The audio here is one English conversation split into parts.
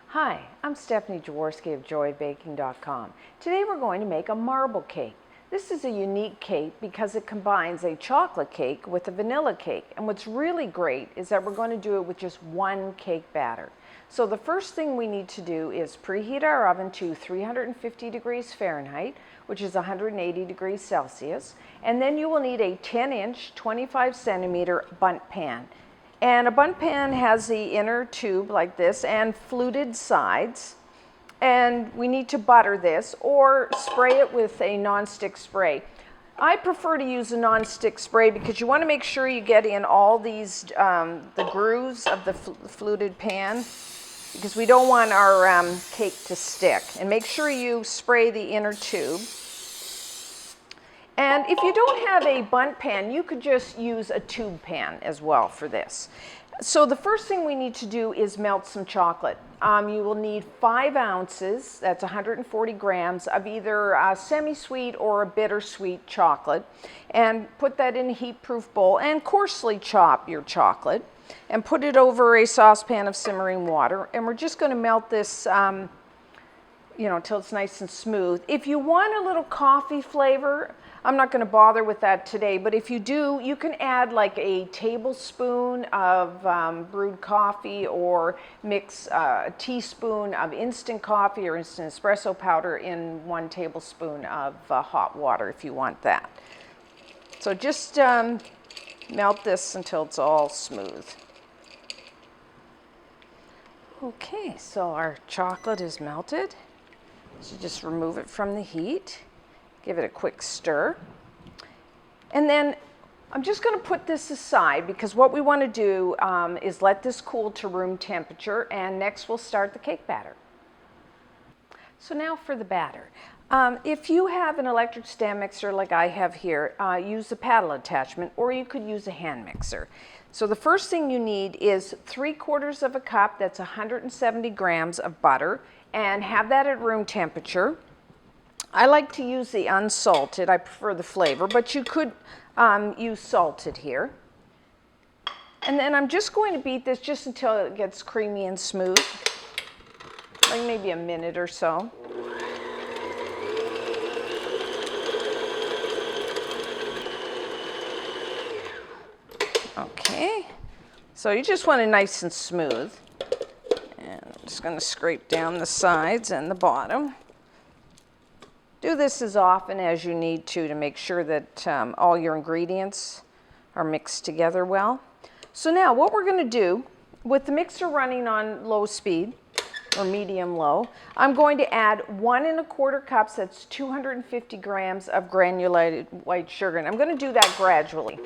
Hi, I'm Stephanie Jaworski of joybaking.com. Today we're going to make a marble cake. This is a unique cake because it combines a chocolate cake with a vanilla cake. And what's really great is that we're going to do it with just one cake batter. So the first thing we need to do is preheat our oven to 350 degrees Fahrenheit, which is 180 degrees Celsius. And then you will need a 10-inch, 25-centimeter bundt pan. And a bundt pan has the inner tube like this and fluted sides. And we need to butter this or spray it with a nonstick spray. I prefer to use a nonstick spray because you want to make sure you get in all these, the grooves of the fluted pan, because we don't want our cake to stick. And make sure you spray the inner tube. And if you don't have a bundt pan, you could just use a tube pan as well for this. So the first thing we need to do is melt some chocolate. You will need 5 ounces, that's 140 grams, of either a semi-sweet or a bittersweet chocolate. And put that in a heat-proof bowl and coarsely chop your chocolate. And put it over a saucepan of simmering water. And we're just going to melt this until it's nice and smooth. If you want a little coffee flavor, I'm not going to bother with that today, but if you do, you can add like a tablespoon of brewed coffee or mix a teaspoon of instant coffee or instant espresso powder in 1 tablespoon of hot water if you want that. So just melt this until it's all smooth. Okay, so our chocolate is melted. So just remove it from the heat. Give it a quick stir. And then I'm just going to put this aside because what we want to do is let this cool to room temperature, and next we'll start the cake batter. So now for the batter. If you have an electric stand mixer like I have here, use a paddle attachment, or you could use a hand mixer. So the first thing you need is 3/4 of a cup, that's 170 grams of butter, and have that at room temperature. I like to use the unsalted, I prefer the flavor, but you could use salted here. And then I'm just going to beat this just until it gets creamy and smooth, like maybe a minute or so. Okay, so you just want it nice and smooth. And I'm just going to scrape down the sides and the bottom. Do this as often as you need to make sure that all your ingredients are mixed together well. So now what we're going to do, with the mixer running on low speed, or medium low, I'm going to add 1 1/4 cups, that's 250 grams of granulated white sugar. And I'm going to do that gradually.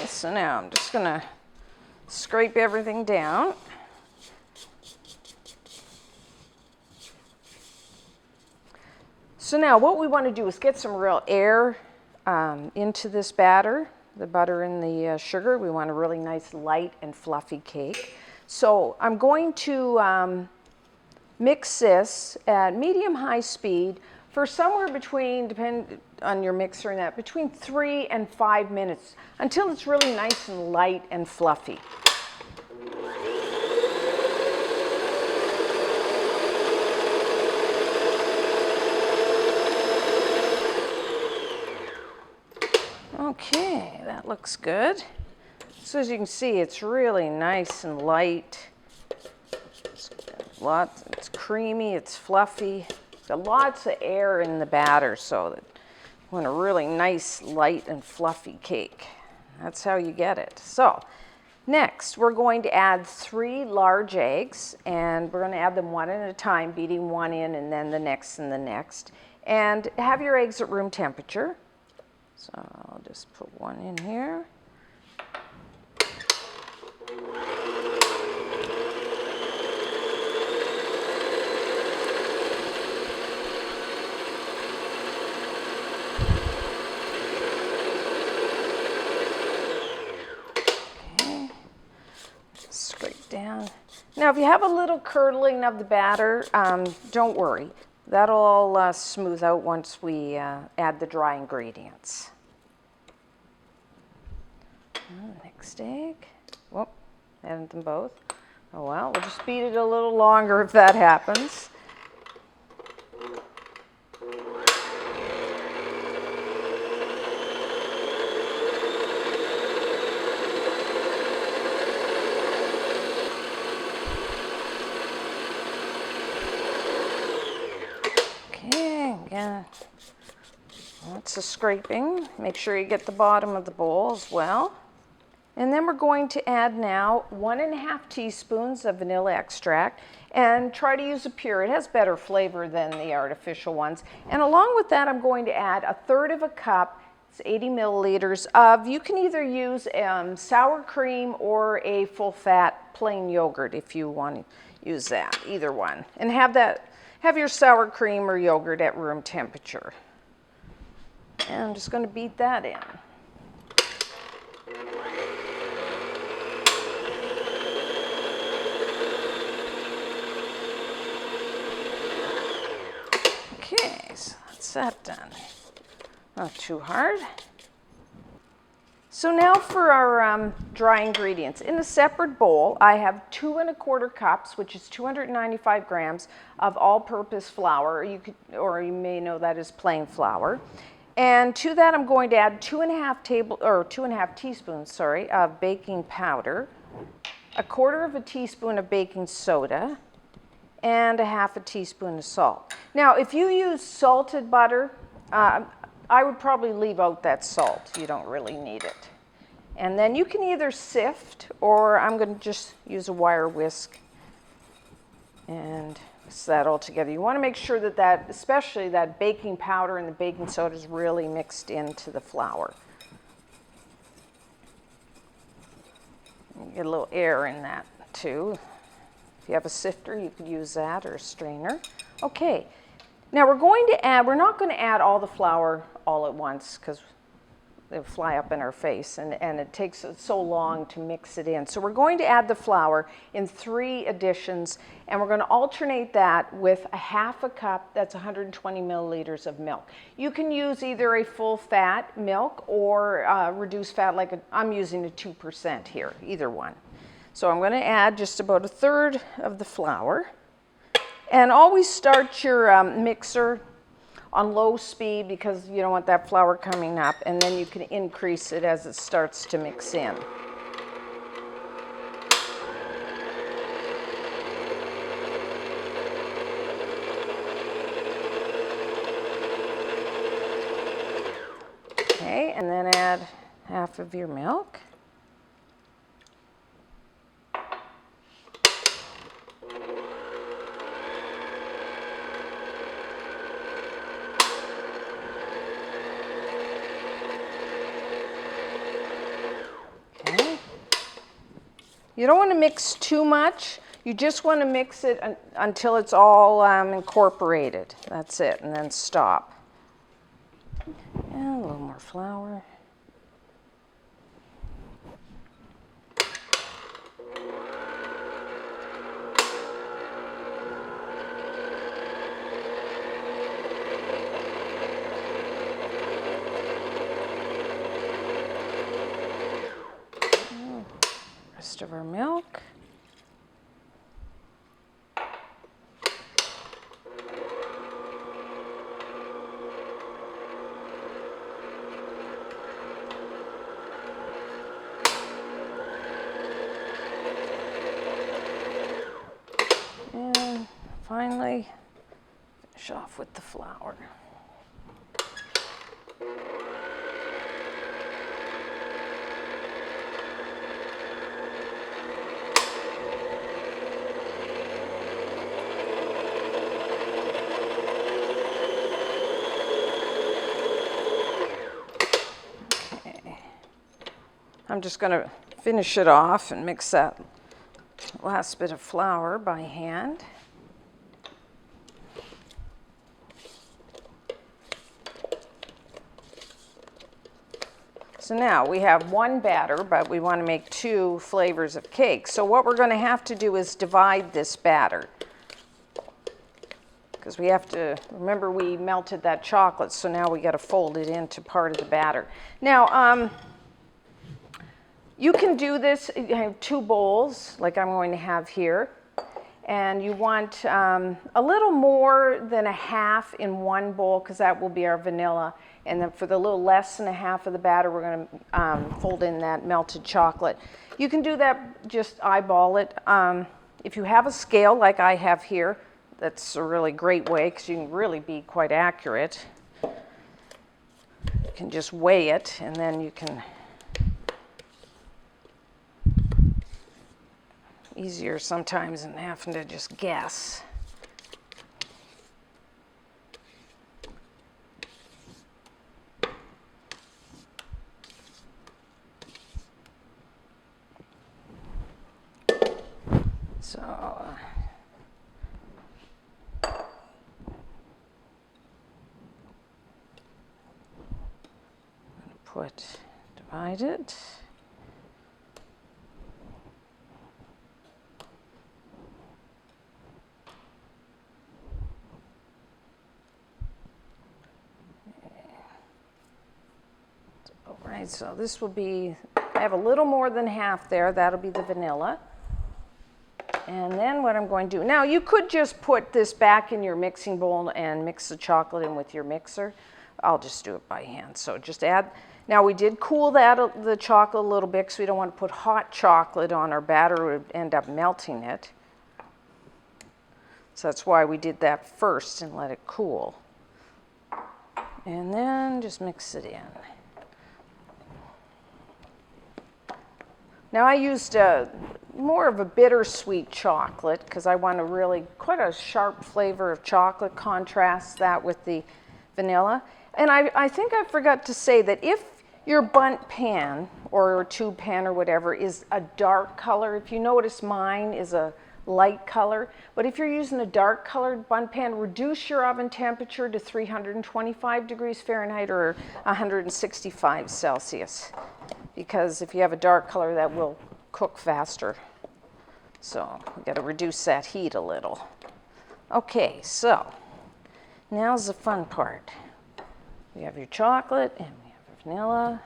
So now I'm just going to scrape everything down. So now what we want to do is get some real air into this batter, the butter and the sugar. We want a really nice light and fluffy cake. So I'm going to mix this at medium-high speed for somewhere between, depending on your mixer and that, between 3 and 5 minutes until it's really nice and light and fluffy. Okay, that looks good. So as you can see, it's really nice and light. It's creamy, it's fluffy. Got lots of air in the batter so that want a really nice, light and fluffy cake. That's how you get it. So next, we're going to add 3 large eggs, and we're going to add them one at a time, beating one in and then the next and the next. And have your eggs at room temperature. So I'll just put one in here. Scrape down. Now, if you have a little curdling of the batter, don't worry. That'll all smooth out once we add the dry ingredients. Next egg. Whoop, added them both. Oh well, we'll just beat it a little longer if that happens. Again, lots of scraping. Make sure you get the bottom of the bowl as well. And then we're going to add now 1½ teaspoons of vanilla extract, and try to use a pure. It has better flavor than the artificial ones. And along with that, I'm going to add 1/3 cup, it's 80 milliliters of, you can either use sour cream or a full fat plain yogurt if you want to use that, either one. And have your sour cream or yogurt at room temperature. And I'm just going to beat that in. Okay, so that's that done. Not too hard. So now for our dry ingredients. In a separate bowl, I have 2 1/4 cups, which is 295 grams of all-purpose flour. Or you may know that as plain flour. And to that, I'm going to add 2½ teaspoons, of baking powder, 1/4 teaspoon of baking soda, and 1/2 teaspoon of salt. Now, if you use salted butter, I would probably leave out that salt. You don't really need it. And then you can either sift, or I'm going to just use a wire whisk and mix that all together. You want to make sure that especially that baking powder and the baking soda is really mixed into the flour. You get a little air in that too. If you have a sifter, you could use that, or a strainer. Okay. Now we're not going to add all the flour all at once because they'll fly up in our face, and it takes so long to mix it in. So we're going to add the flour in 3 additions, and we're going to alternate that with 1/2 cup, that's 120 milliliters of milk. You can use either a full fat milk or reduced fat, I'm using a 2% here, either one. So I'm going to add just about 1/3 of the flour. And always start your mixer on low speed because you don't want that flour coming up, and then you can increase it as it starts to mix in. Okay, and then add 1/2 of your milk. You don't want to mix too much. You just want to mix it until it's all incorporated. That's it, and then stop. And a little more flour. Rest of our milk. And finally, finish off with the flour. I'm just going to finish it off and mix that last bit of flour by hand. So now we have one batter, but we want to make 2 flavors of cake. So what we're going to have to do is divide this batter, because we have to, remember we melted that chocolate, so now we got to fold it into part of the batter. Now, you can do this, you have 2 bowls, like I'm going to have here, and you want a little more than a half in one bowl, because that will be our vanilla. And then for the little less than a half of the batter, we're going to fold in that melted chocolate. You can do that, just eyeball it. If you have a scale like I have here, that's a really great way, because you can really be quite accurate. You can just weigh it, and then you can, easier sometimes than having to just guess. So, divide it. All right, so this will be, I have a little more than half there, that'll be the vanilla. And then what I'm going to do, now you could just put this back in your mixing bowl and mix the chocolate in with your mixer. I'll just do it by hand. So just add, now we did cool the chocolate a little bit, because we don't want to put hot chocolate on our batter, it would end up melting it. So that's why we did that first and let it cool. And then just mix it in. Now I used more of a bittersweet chocolate, because I want a really quite a sharp flavor of chocolate, contrast that with the vanilla. And I think I forgot to say that if your bundt pan or tube pan or whatever is a dark color, if you notice mine is a light color, but if you're using a dark colored bundt pan, reduce your oven temperature to 325 degrees Fahrenheit or 165 Celsius. Because if you have a dark color, that will cook faster. So we got to reduce that heat a little. Okay, so now's the fun part. We have your chocolate, and we have our vanilla,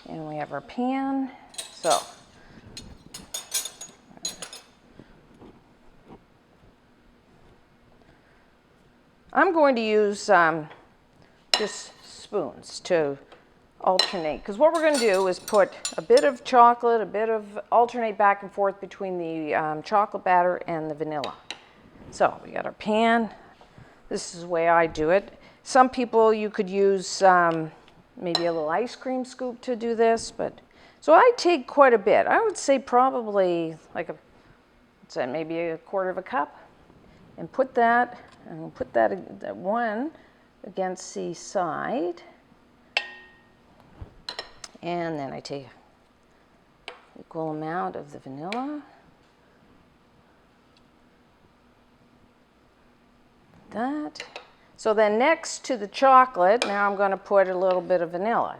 and we have our pan. So I'm going to use just spoons to alternate, because what we're going to do is put a bit of chocolate, alternate back and forth between the chocolate batter and the vanilla. So we got our pan. This is the way I do it. Some people, you could use maybe a little ice cream scoop to do this, but so I take quite a bit. I would say probably like maybe a quarter of a cup, and put that one against the side. And then I take equal amount of the vanilla. That. So then next to the chocolate, now I'm going to put a little bit of vanilla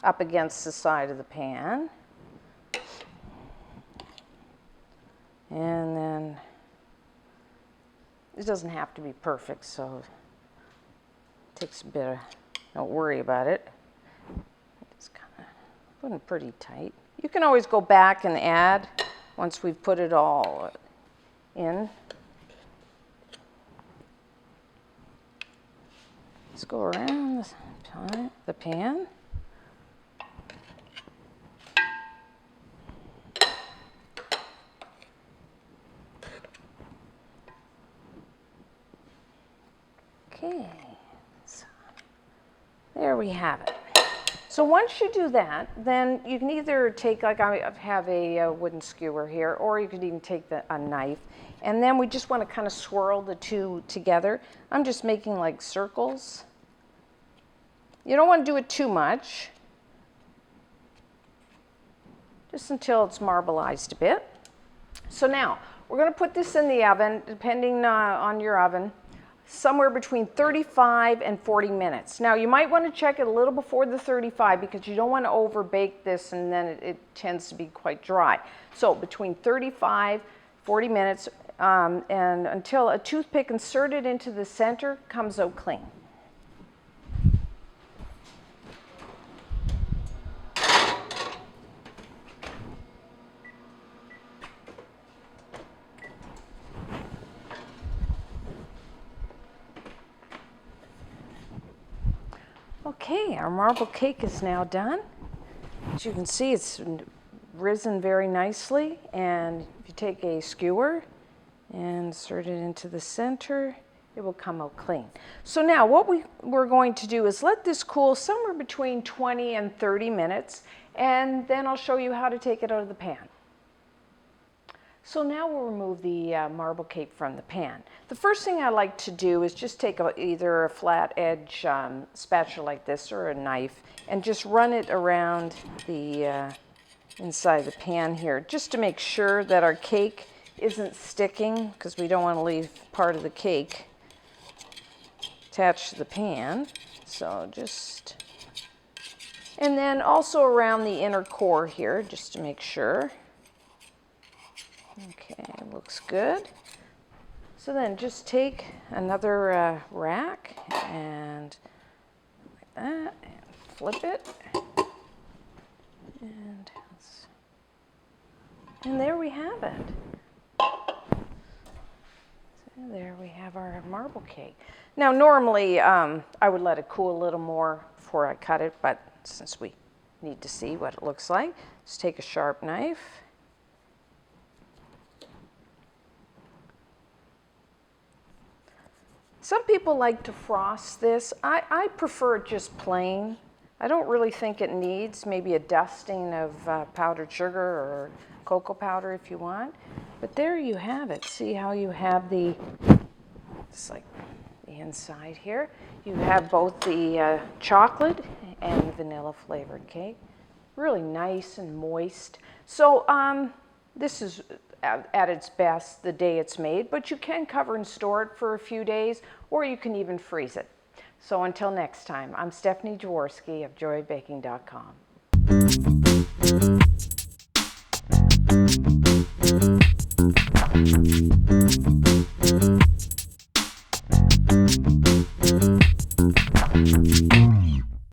up against the side of the pan. And then it doesn't have to be perfect, so it takes a bit of, don't worry about it. It's kind of putting pretty tight. You can always go back and add once we've put it all in. Let's go around the pan. Okay, so there we have it. So once you do that, then you can either take, like I have a wooden skewer here, or you could even take a knife. And then we just want to kind of swirl the two together. I'm just making like circles. You don't want to do it too much. just until it's marbleized a bit. So now, we're going to put this in the oven, depending on your oven, somewhere between 35 and 40 minutes. Now, you might want to check it a little before the 35 because you don't want to over bake this and then it tends to be quite dry. So between 35, 40 minutes, and until a toothpick inserted into the center comes out clean. Okay, our marble cake is now done. As you can see, it's risen very nicely, and if you take a skewer and insert it into the center, it will come out clean. So now what we're going to do is let this cool somewhere between 20 and 30 minutes, and then I'll show you how to take it out of the pan. So now we'll remove the marble cake from the pan. The first thing I like to do is just take either a flat edge spatula like this or a knife and just run it around the inside the pan here, just to make sure that our cake isn't sticking, because we don't want to leave part of the cake attached to the pan. So just, and then also around the inner core here, just to make sure. Okay, looks good. So then just take another rack and like that, and flip it. And there we have it. So there we have our marble cake. Now normally I would let it cool a little more before I cut it, but since we need to see what it looks like, just take a sharp knife. Some people like to frost this. I prefer it just plain. I don't really think it needs maybe a dusting of powdered sugar or cocoa powder if you want. But there you have it. See how you have just like the inside here. You have both the chocolate and vanilla flavored cake. Really nice and moist. So this is at its best the day it's made, but you can cover and store it for a few days, or you can even freeze it. So until next time, I'm Stephanie Jaworski of joybaking.com.